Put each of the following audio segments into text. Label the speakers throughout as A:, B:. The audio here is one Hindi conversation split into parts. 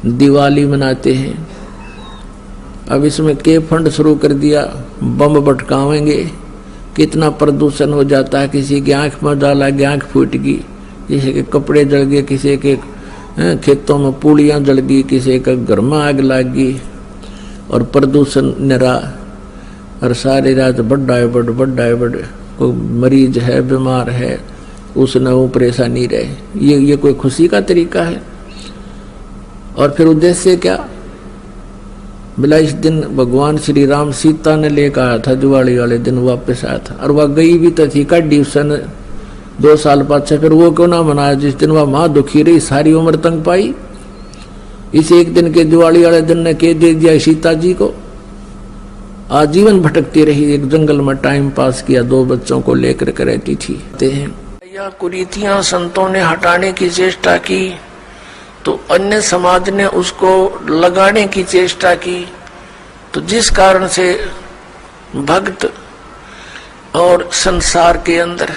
A: दिवाली मनाते हैं। अब इसमें के फंड शुरू कर दिया, बम भटकावेंगे, कितना प्रदूषण हो जाता है। किसी की आंख में डाला, आंख फूट गई, किसी के कपड़े जल गए, किसी के खेतों में पूड़ियाँ जल गई, किसी का घर में आग लग गई, और प्रदूषण निरा। और सारी रात बड़ा है बड़ कोई मरीज है, बीमार है, उसने वो परेशानी रहे। ये कोई खुशी का तरीका है? और फिर उद्देश्य क्या? बोला इस दिन भगवान श्री राम सीता ने लेकर आया था, दिवाली वाले दिन वापस आया था, और वह गई भी तो थी कड्डी सन 2 साल पाछे। फिर वो क्यों ना मनाया जिस दिन वह माँ दुखी रही, सारी उम्र तंग पाई। इस एक दिन के दिवाली वाले दिन ने के दे दिया सीता जी को, आजीवन भटकती रही, एक जंगल में टाइम पास किया, 2 बच्चों को लेकर के रहती थी। यह कुरीतियां संतों ने हटाने की चेष्टा की तो अन्य समाज ने उसको लगाने की चेष्टा की, तो जिस कारण से भक्त और संसार के अंदर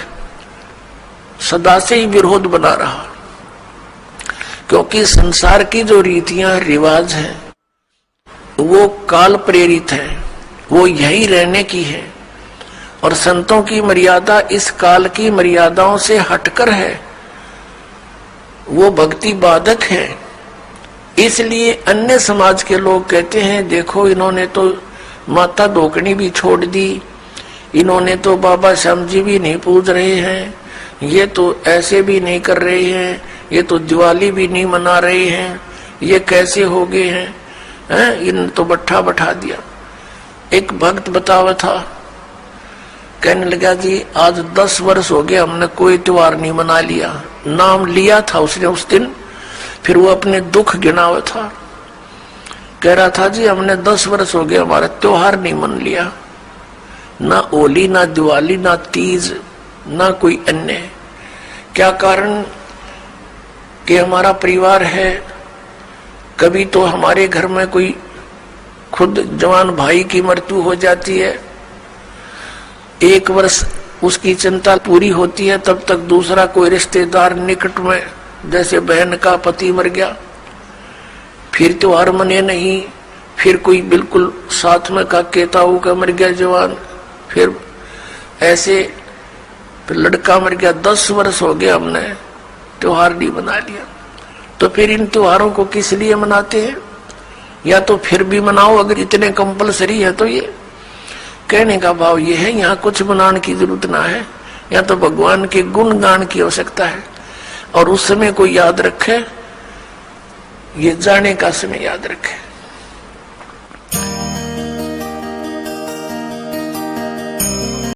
A: सदा से ही विरोध बना रहा। क्योंकि संसार की जो रीतियां रिवाज हैं वो काल प्रेरित है, वो यही रहने की है, और संतों की मर्यादा इस काल की मर्यादाओं से हटकर है, वो भक्ति बाधक है। इसलिए अन्य समाज के लोग कहते हैं देखो इन्होंने तो माता धोकनी भी छोड़ दी, इन्होंने तो बाबा श्याम जी भी नहीं पूज रहे हैं, ये तो ऐसे भी नहीं कर रहे हैं, ये तो दिवाली भी नहीं मना रहे हैं, ये कैसे हो गए हैं, इन तो बट्ठा बैठा दिया। एक भक्त बतावा था, कहने लगा जी आज 10 वर्ष हो गए हमने कोई त्योहार नहीं मना लिया। नाम लिया था उसने उस दिन, फिर वो अपने दुख गिनावा था, कह रहा था जी हमने 10 वर्ष हो गए हमारा त्योहार नहीं मन लिया, ना होली ना दिवाली ना तीज ना कोई अन्य। क्या कारण? कि हमारा परिवार है, कभी तो हमारे घर में कोई खुद जवान भाई की मृत्यु हो जाती है, 1 वर्ष उसकी चिंता पूरी होती है, तब तक दूसरा कोई रिश्तेदार निकट में, जैसे बहन का पति मर गया, फिर त्योहार मने नहीं, फिर कोई बिल्कुल साथ में का केताऊ का मर गया जवान, फिर ऐसे फिर लड़का मर गया, 10 वर्ष हो गया हमने त्योहार नहीं मना लिया। तो फिर इन त्योहारों को किस लिए मनाते हैं? या तो फिर भी मनाओ अगर इतने कंपलसरी है तो। ये कहने का भाव ये है यहाँ कुछ मनाने की जरूरत ना है, या तो भगवान के गुण गान की आवश्यकता है, और उस समय कोई याद रखे, ये जाने का समय याद रखे।